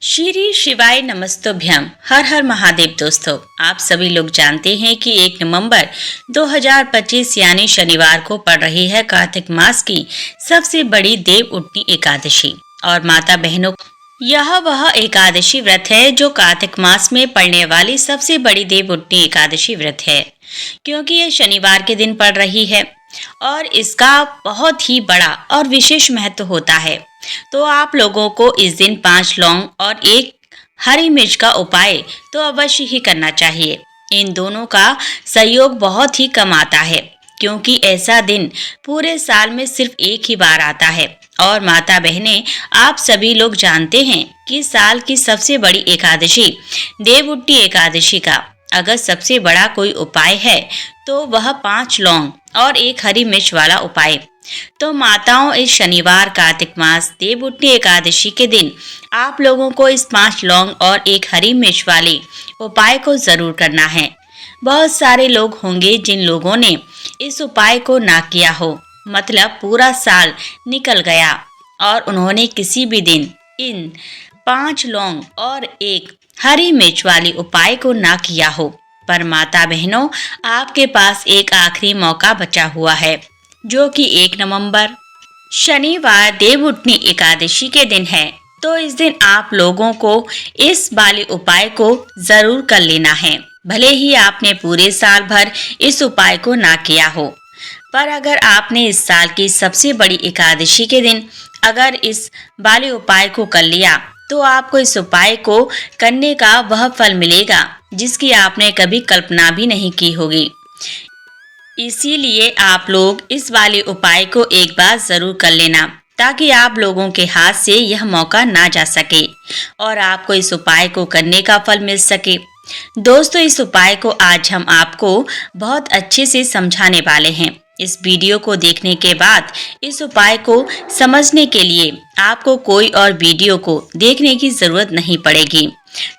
श्री शिवाय नमस्तुभ्यम। हर हर महादेव। दोस्तों, आप सभी लोग जानते हैं कि 1 नवंबर 2025 यानी शनिवार को पड़ रही है कार्तिक मास की सबसे बड़ी देव उठनी एकादशी। और माता बहनों, यह वह एकादशी व्रत है जो कार्तिक मास में पड़ने वाली सबसे बड़ी देव उठनी एकादशी व्रत है, क्योंकि यह शनिवार के दिन पड़ रही है और इसका बहुत ही बड़ा और विशेष महत्व होता है। तो आप लोगों को इस दिन 5 लौंग और 1 हरी मिर्च का उपाय तो अवश्य ही करना चाहिए। इन दोनों का सहयोग बहुत ही कम आता है, क्योंकि ऐसा दिन पूरे साल में सिर्फ एक ही बार आता है। और माता बहनें, आप सभी लोग जानते हैं कि साल की सबसे बड़ी एकादशी देव उठनी एकादशी का अगर सबसे बड़ा कोई उपाय है तो वह 5 लौंग और 1 हरी मिर्च वाला उपाय। तो माताओं, इस शनिवार कार्तिक मास देव उठनी एकादशी के दिन आप लोगों को इस 5 लौंग और 1 हरी मिर्च वाले उपाय को जरूर करना है। बहुत सारे लोग होंगे जिन लोगों ने इस उपाय को ना किया हो, मतलब पूरा साल निकल गया और उन्होंने किसी भी दिन इन 5 लौंग और 1 हरी मिर्च वाली उपाय को ना किया हो। पर माता बहनों, आपके पास एक आखिरी मौका बचा हुआ है, जो कि 1 नवंबर शनिवार देव उठनी एकादशी के दिन है। तो इस दिन आप लोगों को इस वाले उपाय को जरूर कर लेना है, भले ही आपने पूरे साल भर इस उपाय को ना किया हो। पर अगर आपने इस साल की सबसे बड़ी एकादशी के दिन अगर इस वाले उपाय को कर लिया तो आपको इस उपाय को करने का वह फल मिलेगा जिसकी आपने कभी कल्पना भी नहीं की होगी। इसीलिए आप लोग इस वाले उपाय को एक बार जरूर कर लेना, ताकि आप लोगों के हाथ से यह मौका ना जा सके और आपको इस उपाय को करने का फल मिल सके। दोस्तों, इस उपाय को आज हम आपको बहुत अच्छे से समझाने वाले हैं। इस वीडियो को देखने के बाद इस उपाय को समझने के लिए आपको कोई और वीडियो को देखने की जरूरत नहीं पड़ेगी।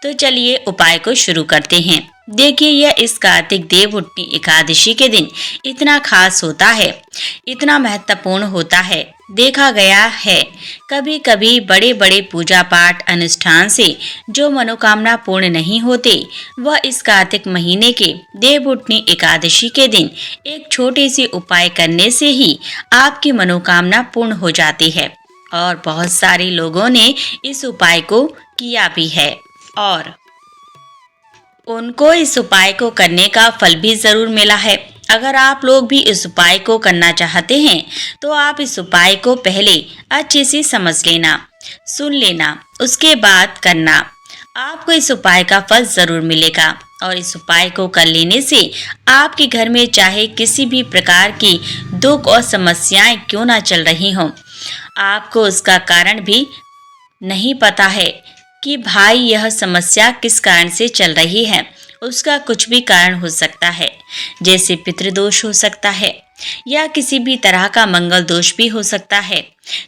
तो चलिए उपाय को शुरू करते हैं। देखिए, यह इस कार्तिक देव उठनी एकादशी के दिन इतना खास होता है, इतना महत्वपूर्ण होता है। देखा गया है कभी कभी बड़े बड़े पूजा पाठ अनुष्ठान से जो मनोकामना पूर्ण नहीं होते, वह इस कार्तिक महीने के देव उठनी एकादशी के दिन एक छोटे से उपाय करने से ही आपकी मनोकामना पूर्ण हो जाती है। और बहुत सारे लोगों ने इस उपाय को किया भी है और उनको इस उपाय को करने का फल भी जरूर मिला है। अगर आप लोग भी इस उपाय को करना चाहते हैं तो आप इस उपाय को पहले अच्छे से समझ लेना, सुन लेना, उसके बाद करना। आपको इस उपाय का फल जरूर मिलेगा। और इस उपाय को कर लेने से आपके घर में चाहे किसी भी प्रकार की दुख और समस्याएं क्यों ना चल रही हों, आपको उसका कारण भी नहीं पता है कि भाई यह समस्या किस कारण से चल रही है। उसका कुछ भी कारण हो सकता है, जैसे पितृदोष हो सकता है या किसी भी तरह का मंगल दोष भी हो सकता है।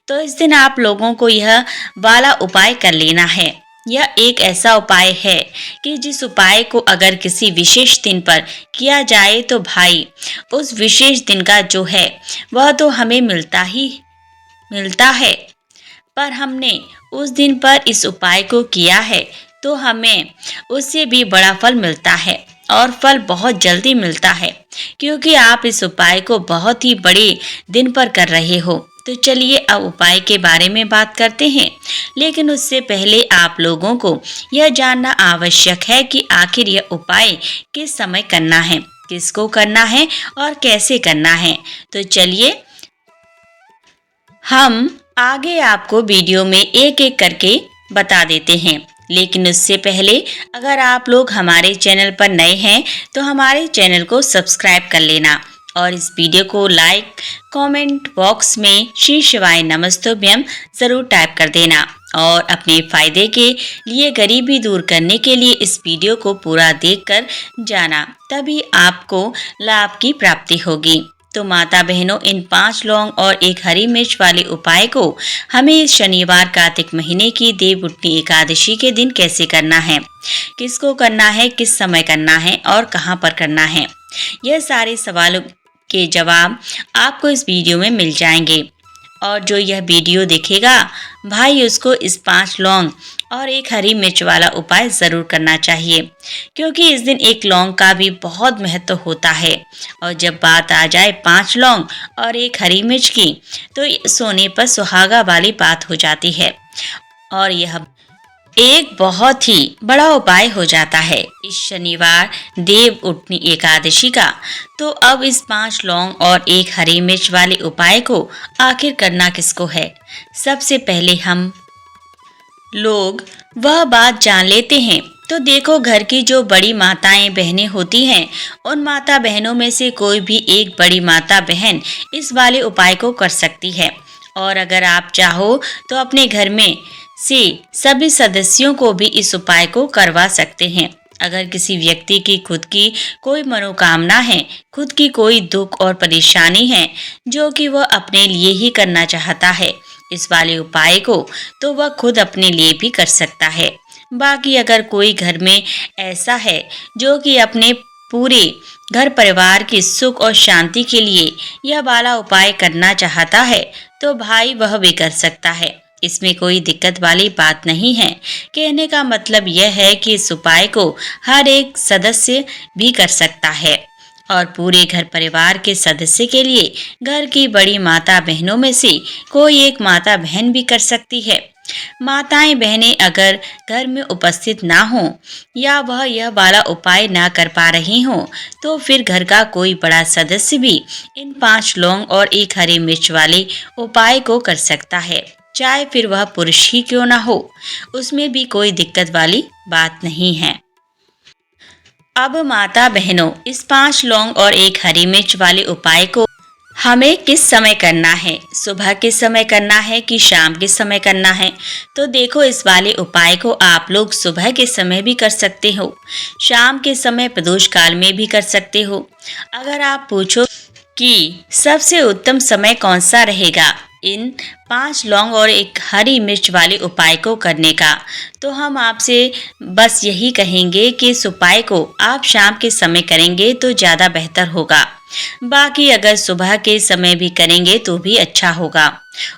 तो इस दिन आप लोगों को यह वाला उपाय कर लेना है। यह एक ऐसा उपाय है कि जिस उपाय को अगर किसी विशेष दिन पर किया जाए तो भाई उस विशेष दिन का जो है वह तो हमें मिलता है, पर हमने उस दिन पर इस उपाय को किया है तो हमें उससे भी बड़ा फल मिलता है और फल बहुत जल्दी मिलता है, क्योंकि आप इस उपाय को बहुत ही बड़े दिन पर कर रहे हो। तो चलिए अब उपाय के बारे में बात करते हैं, लेकिन उससे पहले आप लोगों को यह जानना आवश्यक है कि आखिर यह उपाय किस समय करना है, किसको करना है और कैसे करना है। तो चलिए हम आगे आपको वीडियो में एक एक करके बता देते हैं। लेकिन उससे पहले अगर आप लोग हमारे चैनल पर नए हैं तो हमारे चैनल को सब्सक्राइब कर लेना और इस वीडियो को लाइक कमेंट बॉक्स में श्री शिवाय नमस्तुभ्यम जरूर टाइप कर देना। और अपने फायदे के लिए, गरीबी दूर करने के लिए इस वीडियो को पूरा देखकर जाना, तभी आपको लाभ की प्राप्ति होगी। तो माता बहनों, इन 5 लौंग और 1 हरी मिर्च वाले उपाय को हमें इस शनिवार कार्तिक महीने की देव उठनी एकादशी के दिन कैसे करना है, किसको करना है, किस समय करना है और कहां पर करना है, यह सारे सवालों के जवाब आपको इस वीडियो में मिल जाएंगे। और जो यह वीडियो देखेगा भाई, उसको इस 5 लौंग और एक हरी मिर्च वाला उपाय जरूर करना चाहिए, क्योंकि इस दिन एक लौंग का भी बहुत महत्व होता है। और जब बात आ जाए 5 लौंग और एक हरी मिर्च की, तो ये सोने पर सुहागा वाली बात हो जाती है और यह एक बहुत ही बड़ा उपाय हो जाता है इस शनिवार देव उठनी एकादशी का। तो अब इस 5 लौंग और एक हरी मिर्च वाले उपाय को आखिर करना किसको है? सबसे पहले हम लोग वह बात जान लेते हैं। तो देखो, घर की जो बड़ी माताएं बहनें होती हैं, उन माता बहनों में से कोई भी एक बड़ी माता बहन इस वाले उपाय को कर सकती है। और अगर आप चाहो तो अपने घर में से सभी सदस्यों को भी इस उपाय को करवा सकते हैं। अगर किसी व्यक्ति की खुद की कोई मनोकामना है, खुद की कोई दुख और परेशानी है जो कि वह अपने लिए ही करना चाहता है इस वाले उपाय को, तो वह खुद अपने लिए भी कर सकता है। बाकी अगर कोई घर में ऐसा है जो कि अपने पूरे घर परिवार की सुख और शांति के लिए यह वाला उपाय करना चाहता है, तो भाई वह भी कर सकता है। इसमें कोई दिक्कत वाली बात नहीं है। कहने का मतलब यह है कि इस उपाय को हर एक सदस्य भी कर सकता है और पूरे घर परिवार के सदस्य के लिए घर की बड़ी माता बहनों में से कोई एक माता बहन भी कर सकती है। माताएं बहनें अगर घर में उपस्थित ना हो या वह यह वाला उपाय ना कर पा रही हो, तो फिर घर का कोई बड़ा सदस्य भी इन 5 लौंग और एक हरी मिर्च वाले उपाय को कर सकता है, चाहे फिर वह पुरुष ही क्यों ना हो। उसमें भी कोई दिक्कत वाली बात नहीं है। अब माता बहनों, इस 5 लौंग और एक हरी मिर्च वाले उपाय को हमें किस समय करना है? सुबह के समय करना है कि शाम के समय करना है? तो देखो, इस वाले उपाय को आप लोग सुबह के समय भी कर सकते हो, शाम के समय प्रदोष काल में भी कर सकते हो। अगर आप पूछो कि सबसे उत्तम समय कौन सा रहेगा इन 5 लौंग और एक हरी मिर्च वाले उपाय को करने का, तो हम आपसे बस यही कहेंगे कि इस उपाय को आप शाम के समय करेंगे तो ज़्यादा बेहतर होगा। बाकी अगर सुबह के समय भी करेंगे तो भी अच्छा होगा,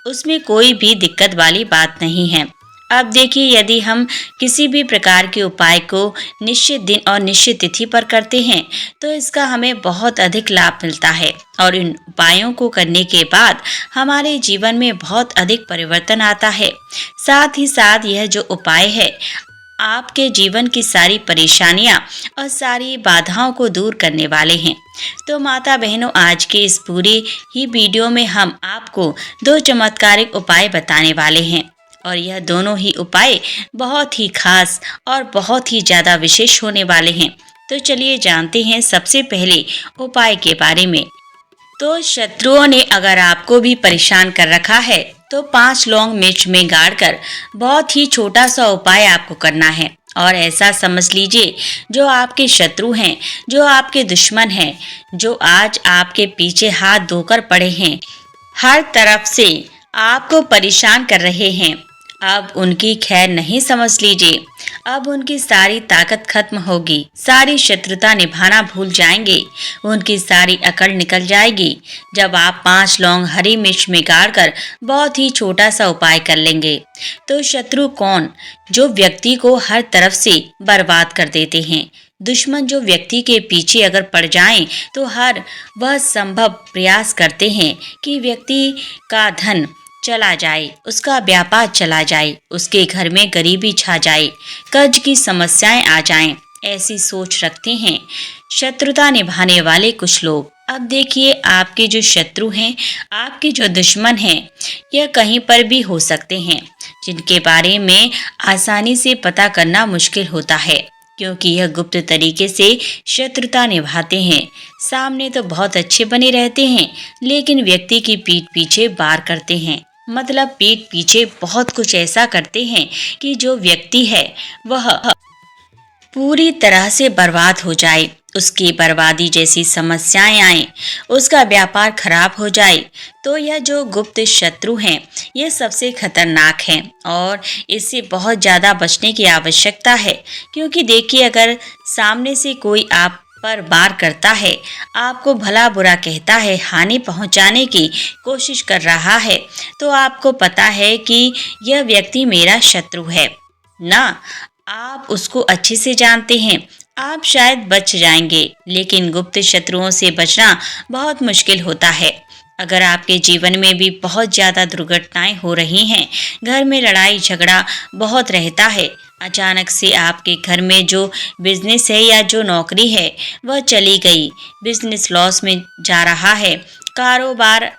उसमें कोई भी दिक्कत वाली बात नहीं है। अब देखिए, यदि हम किसी भी प्रकार के उपाय को निश्चित दिन और निश्चित तिथि पर करते हैं, तो इसका हमें बहुत अधिक लाभ मिलता है और इन उपायों को करने के बाद हमारे जीवन में बहुत अधिक परिवर्तन आता है। साथ ही साथ यह जो उपाय है आपके जीवन की सारी परेशानियां और सारी बाधाओं को दूर करने वाले हैं। तो माता बहनों, आज के इस पूरे ही वीडियो में हम आपको 2 चमत्कारिक उपाय बताने वाले हैं और यह दोनों ही उपाय बहुत ही खास और बहुत ही ज़्यादा विशेष होने वाले हैं। तो चलिए जानते हैं सबसे पहले उपाय के बारे में। तो शत्रुओं ने अगर आपको भी परेशान कर रखा है, तो 5 लौंग मिर्च में गाड़कर बहुत ही छोटा सा उपाय आपको करना है। और ऐसा समझ लीजिए, जो आपके शत्रु हैं, जो आपके दुश्मन हैं, जो आज आपके पीछे हाथ धोकर पड़े हैं, हर तरफ से आपको परेशान कर रहे हैं, अब उनकी खैर नहीं समझ लीजिए। अब उनकी सारी ताकत खत्म होगी, सारी शत्रुता निभाना भूल जाएंगे, उनकी सारी अकड़ निकल जाएगी जब आप 5 लौंग हरी मिर्च में गाड़कर बहुत ही छोटा सा उपाय कर लेंगे। तो शत्रु कौन? जो व्यक्ति को हर तरफ से बर्बाद कर देते हैं। दुश्मन जो व्यक्ति के पीछे अगर पड़ जाएं, तो हर वह संभव प्रयास करते हैं कि व्यक्ति का धन चला जाए, उसका व्यापार चला जाए, उसके घर में गरीबी छा जाए, कर्ज की समस्याएं आ जाएं, ऐसी सोच रखते हैं शत्रुता निभाने वाले कुछ लोग। अब देखिए, आपके जो शत्रु हैं, आपके जो दुश्मन हैं, यह कहीं पर भी हो सकते हैं, जिनके बारे में आसानी से पता करना मुश्किल होता है, क्योंकि यह गुप्त तरीके से शत्रुता निभाते हैं। सामने तो बहुत अच्छे बने रहते हैं, लेकिन व्यक्ति की पीठ पीछे वार करते हैं। मतलब पीठ पीछे बहुत कुछ ऐसा करते हैं कि जो व्यक्ति है वह पूरी तरह से बर्बाद हो जाए, उसकी बर्बादी जैसी समस्याएं आए, उसका व्यापार खराब हो जाए। तो यह जो गुप्त शत्रु हैं, ये सबसे खतरनाक हैं और इससे बहुत ज़्यादा बचने की आवश्यकता है। क्योंकि देखिए, अगर सामने से कोई आप पर वार करता है, आपको भला बुरा कहता है, हानि पहुंचाने की कोशिश कर रहा है, तो आपको पता है कि यह व्यक्ति मेरा शत्रु है। ना, आप उसको अच्छे से जानते हैं। आप शायद बच जाएंगे, लेकिन गुप्त शत्रुओं से बचना बहुत मुश्किल होता है। अगर आपके जीवन में भी बहुत ज़्यादा दुर्घटनाएं हो रही हैं, घर में लड़ाई झगड़ा बहुत रहता है, अचानक से आपके घर में जो बिजनेस है या जो नौकरी है वह चली गई, बिजनेस लॉस में जा रहा है, कारोबार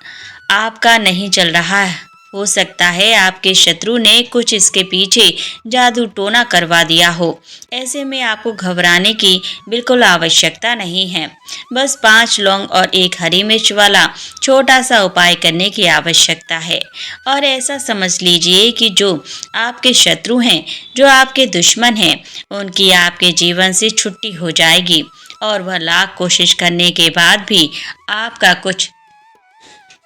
आपका नहीं चल रहा है, हो सकता है आपके शत्रु ने कुछ इसके पीछे जादू टोना करवा दिया हो। ऐसे में आपको घबराने की बिल्कुल आवश्यकता नहीं है। बस 5 लौंग और 1 हरी मिर्च वाला छोटा सा उपाय करने की आवश्यकता है। और ऐसा समझ लीजिए कि जो आपके शत्रु हैं, जो आपके दुश्मन हैं, उनकी आपके जीवन से छुट्टी हो जाएगी और वह लाख कोशिश करने के बाद भी आपका कुछ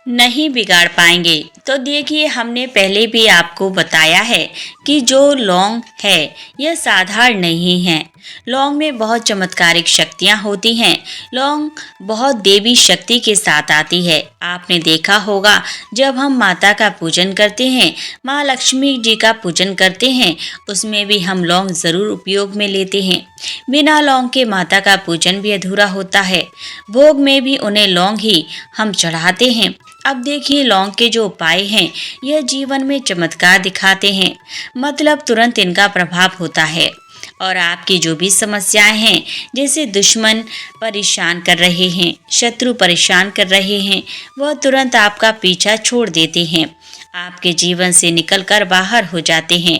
नहीं बिगाड़ पाएंगे। तो देखिए, हमने पहले भी आपको बताया है कि जो लौंग है यह साधारण नहीं है। लौंग में बहुत चमत्कारिक शक्तियाँ होती हैं। लौंग बहुत देवी शक्ति के साथ आती है। आपने देखा होगा, जब हम माता का पूजन करते हैं, माँ लक्ष्मी जी का पूजन करते हैं, उसमें भी हम लौंग ज़रूर उपयोग में लेते हैं। बिना लौंग के माता का पूजन भी अधूरा होता है। भोग में भी उन्हें लौंग ही हम चढ़ाते हैं। अब देखिए, लौंग के जो उपाय हैं यह जीवन में चमत्कार दिखाते हैं, मतलब तुरंत इनका प्रभाव होता है। और आपकी जो भी समस्याएं हैं, जैसे दुश्मन परेशान कर रहे हैं, शत्रु परेशान कर रहे हैं, वह तुरंत आपका पीछा छोड़ देते हैं, आपके जीवन से निकलकर बाहर हो जाते हैं।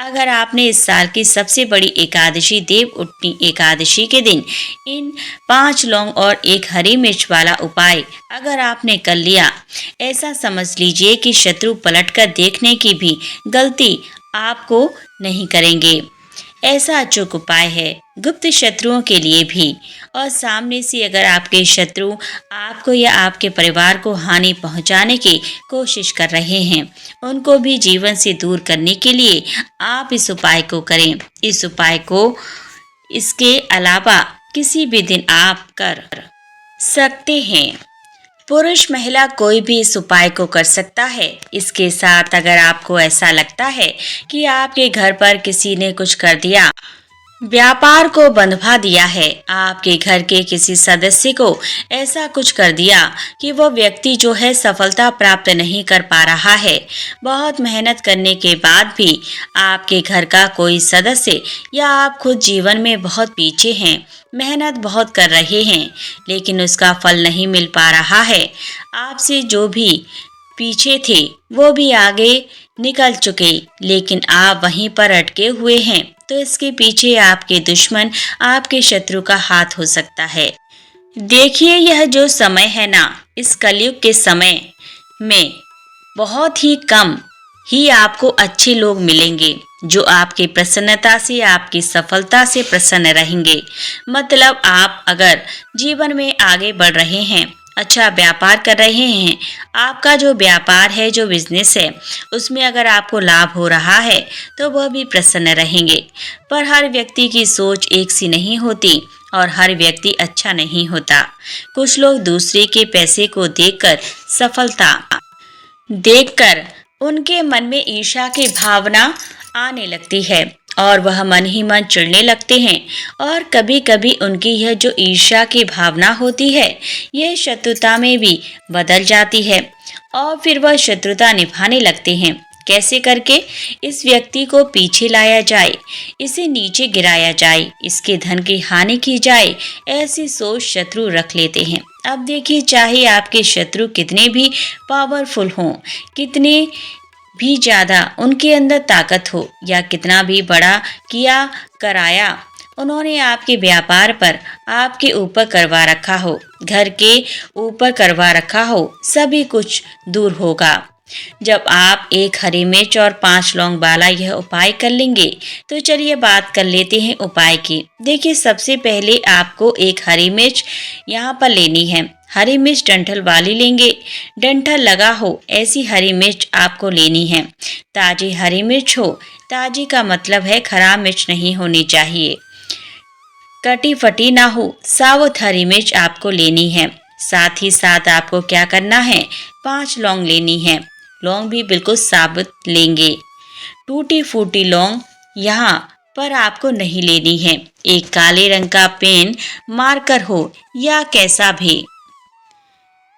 अगर आपने इस साल की सबसे बड़ी एकादशी, देव उठनी एकादशी के दिन इन 5 लौंग और 1 हरी मिर्च वाला उपाय अगर आपने कर लिया, ऐसा समझ लीजिए कि शत्रु पलटकर देखने की भी गलती आपको नहीं करेंगे। ऐसा अचूक उपाय है गुप्त शत्रुओं के लिए भी। और सामने से अगर आपके शत्रु आपको या आपके परिवार को हानि पहुंचाने की कोशिश कर रहे हैं, उनको भी जीवन से दूर करने के लिए आप इस उपाय को करें। इस उपाय को इसके अलावा किसी भी दिन आप कर सकते हैं। पुरुष महिला कोई भी इस उपाय को कर सकता है। इसके साथ अगर आपको ऐसा लगता है कि आपके घर पर किसी ने कुछ कर दिया, व्यापार को बंधवा दिया है, आपके घर के किसी सदस्य को ऐसा कुछ कर दिया कि वो व्यक्ति जो है सफलता प्राप्त नहीं कर पा रहा है, बहुत मेहनत करने के बाद भी आपके घर का कोई सदस्य या आप खुद जीवन में बहुत पीछे हैं, मेहनत बहुत कर रहे हैं, लेकिन उसका फल नहीं मिल पा रहा है। आपसे जो भी पीछे थे वो भी आगे निकल चुके, लेकिन आप वहीं पर अटके हुए हैं। तो इसके पीछे आपके दुश्मन, आपके शत्रु का हाथ हो सकता है। देखिए, यह जो समय है ना, इस कलयुग के समय में बहुत ही कम ही आपको अच्छे लोग मिलेंगे जो आपकी प्रसन्नता से, आपकी सफलता से प्रसन्न रहेंगे। मतलब आप अगर जीवन में आगे बढ़ रहे हैं, अच्छा व्यापार कर रहे हैं, आपका जो व्यापार है, जो बिजनेस है, उसमें अगर आपको लाभ हो रहा है तो वह भी प्रसन्न रहेंगे। पर हर व्यक्ति की सोच एक सी नहीं होती और हर व्यक्ति अच्छा नहीं होता। कुछ लोग दूसरे के पैसे को देखकर, सफलता देखकर उनके मन में ईर्ष्या की भावना आने लगती है और वह मन ही मन चिढ़ने लगते हैं। और कभी कभी उनकी यह जो ईर्ष्या की भावना होती है, यह शत्रुता में भी बदल जाती है और फिर वह शत्रुता निभाने लगते हैं। कैसे करके इस व्यक्ति को पीछे लाया जाए, इसे नीचे गिराया जाए, इसके धन की हानि की जाए, ऐसी सोच शत्रु रख लेते हैं। अब देखिए, चाहे आपके शत्रु कितने भी पावरफुल हों, कितने भी ज़्यादा उनके अंदर ताकत हो, या कितना भी बड़ा किया कराया उन्होंने आपके व्यापार पर, आपके ऊपर करवा रखा हो, घर के ऊपर करवा रखा हो, सभी कुछ दूर होगा। जब आप 1 हरी मिर्च और 5 लौंग वाला यह उपाय कर लेंगे, तो चलिए बात कर लेते हैं उपाय की। देखिए, सबसे पहले आपको 1 हरी मिर्च यहाँ पर लेनी है। हरी मिर्च डंठल वाली लेंगे, डंठल लगा हो ऐसी हरी मिर्च आपको लेनी है। ताजी हरी मिर्च हो, ताजी का मतलब है खराब मिर्च नहीं होनी चाहिए, कटी फटी ना हो, साबुत हरी मिर्च आपको लेनी है। साथ ही साथ आपको क्या करना है, 5 लौंग लेनी है। लौंग भी बिल्कुल साबुत लेंगे। टूटी फूटी लौंग यहाँ पर आपको नहीं लेनी है। एक काले रंग का पेन, मार्कर हो या कैसा भी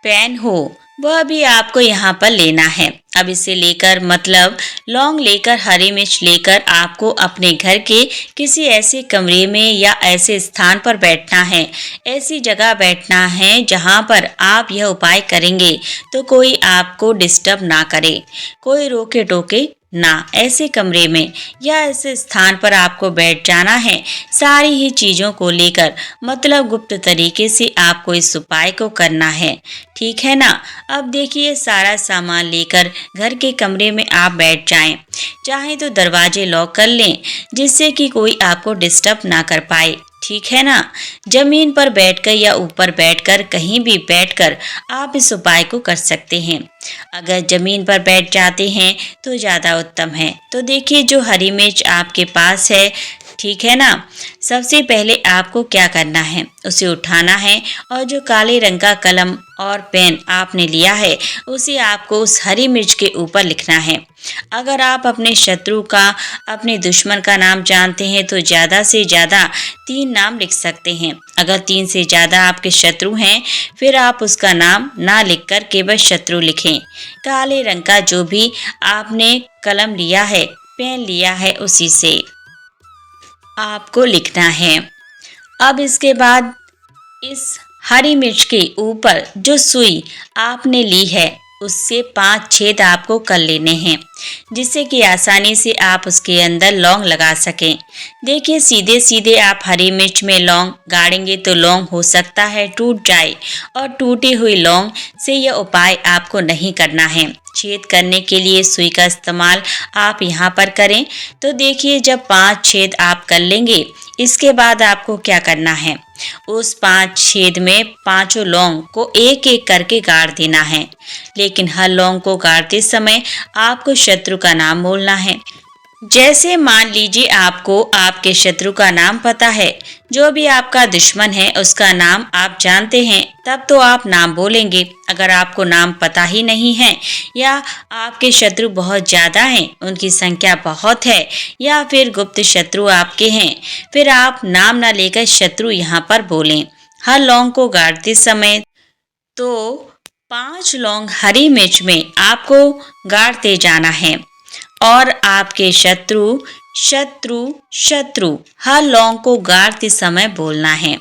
पेन हो, वह भी आपको यहाँ पर लेना है। अब इसे लेकर मतलब लौंग लेकर, हरी मिर्च लेकर आपको अपने घर के किसी ऐसे कमरे में या ऐसे स्थान पर बैठना है। ऐसी जगह बैठना है जहाँ पर आप यह उपाय करेंगे तो कोई आपको डिस्टर्ब ना करे, कोई रोके टोके ना। ऐसे कमरे में या ऐसे स्थान पर आपको बैठ जाना है, सारी ही चीज़ों को लेकर, मतलब गुप्त तरीके से आपको इस उपाय को करना है। ठीक है ना। अब देखिए, सारा सामान लेकर घर के कमरे में आप बैठ जाएं। चाहे तो दरवाजे लॉक कर लें जिससे कि कोई आपको डिस्टर्ब ना कर पाए। ठीक है ना। जमीन पर बैठकर या ऊपर बैठकर, कहीं भी बैठकर आप इस उपाय को कर सकते हैं। अगर जमीन पर बैठ जाते हैं तो ज़्यादा उत्तम है। तो देखिए, जो हरी मिर्च आपके पास है, ठीक है ना, सबसे पहले आपको क्या करना है, उसे उठाना है और जो काले रंग का कलम और पेन आपने लिया है उसे आपको उस हरी मिर्च के ऊपर लिखना है। अगर आप अपने शत्रु का, अपने दुश्मन का नाम जानते हैं तो ज़्यादा से ज़्यादा 3 नाम लिख सकते हैं। अगर 3 से ज़्यादा आपके शत्रु हैं फिर आप उसका नाम ना लिखकर केवल शत्रु लिखें। काले रंग का जो भी आपने कलम लिया है, पेन लिया है, उसी से आपको लिखना है। अब इसके बाद इस हरी मिर्च के ऊपर जो सुई आपने ली है उससे 5 छेद आपको कर लेने हैं, जिससे कि आसानी से आप उसके अंदर लौंग लगा सकें। देखिए, सीधे सीधे आप हरी मिर्च में लौंग गाड़ेंगे तो लौंग हो सकता है टूट जाए, और टूटी हुई लौंग से यह उपाय आपको नहीं करना है। छेद करने के लिए सुई का इस्तेमाल आप यहाँ पर करें। तो देखिए, जब 5 छेद आप कर लेंगे, इसके बाद आपको क्या करना है, उस 5 छेद में 5 लौंग को एक एक करके गाड़ देना है। लेकिन हर लौंग को गाड़ते समय आपको शत्रु का नाम बोलना है। जैसे मान लीजिए आपको आपके शत्रु का नाम पता है, जो भी आपका दुश्मन है उसका नाम आप जानते हैं, तब तो आप नाम बोलेंगे। अगर आपको नाम पता ही नहीं है या आपके शत्रु बहुत ज़्यादा हैं, उनकी संख्या बहुत है, या फिर गुप्त शत्रु आपके हैं, फिर आप नाम ना लेकर शत्रु यहाँ पर बोलें। हर लौंग को गाड़ते समय तो 5 लौंग हरी मिर्च में आपको गाड़ते जाना है और आपके शत्रु शत्रु शत्रु हर लौंग को गाड़ते समय बोलना है।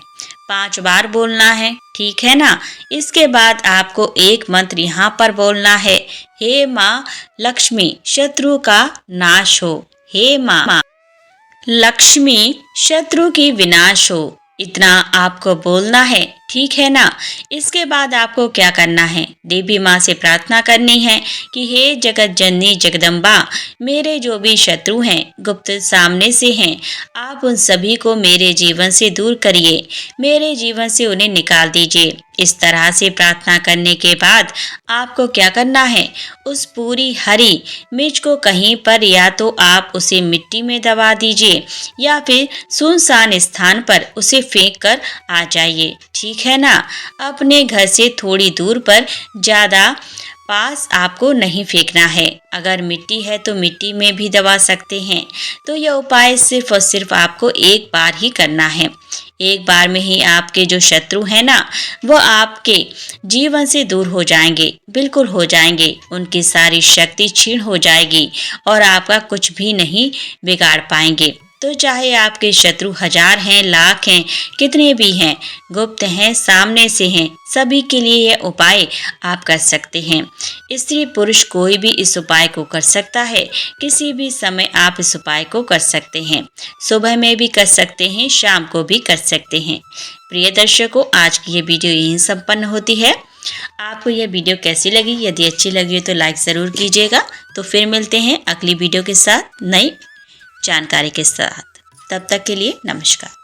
5 बार बोलना है। ठीक है ना। इसके बाद आपको एक मंत्र यहाँ पर बोलना है, हे माँ लक्ष्मी शत्रु का नाश हो, हे माँ लक्ष्मी शत्रु की विनाश हो। इतना आपको बोलना है। ठीक है ना। इसके बाद आपको क्या करना है, देवी माँ से प्रार्थना करनी है कि हे जगत जननी जगदम्बा, मेरे जो भी शत्रु हैं, गुप्त सामने से हैं, आप उन सभी को मेरे जीवन से दूर करिए, मेरे जीवन से उन्हें निकाल दीजिए। इस तरह से प्रार्थना करने के बाद आपको क्या करना है, उस पूरी हरी मिर्च को कहीं पर या तो आप उसे मिट्टी में दबा दीजिए या फिर सुनसान स्थान पर उसे फेंक कर आ जाइए। ठीक है ना। अपने घर से थोड़ी दूर पर, ज़्यादा पास आपको नहीं फेंकना है। अगर मिट्टी है तो मिट्टी में भी दबा सकते हैं। तो यह उपाय सिर्फ और सिर्फ आपको एक बार ही करना है। एक बार में ही आपके जो शत्रु हैं ना, वो आपके जीवन से दूर हो जाएंगे, बिल्कुल हो जाएंगे। उनकी सारी शक्ति क्षीण हो जाएगी और आपका कुछ भी नहीं बिगाड़ पाएंगे। तो चाहे आपके शत्रु 1000 हैं, लाख हैं, कितने भी हैं, गुप्त हैं, सामने से हैं, सभी के लिए यह उपाय आप कर सकते हैं। स्त्री पुरुष कोई भी इस उपाय को कर सकता है। किसी भी समय आप इस उपाय को कर सकते हैं। सुबह में भी कर सकते हैं, शाम को भी कर सकते हैं। प्रिय दर्शकों, आज की ये वीडियो यहीं संपन्न होती है। आपको यह वीडियो कैसी लगी? यदि अच्छी लगी हो तो लाइक ज़रूर कीजिएगा। तो फिर मिलते हैं अगली वीडियो के साथ, नई जानकारी के साथ। तब तक के लिए नमस्कार।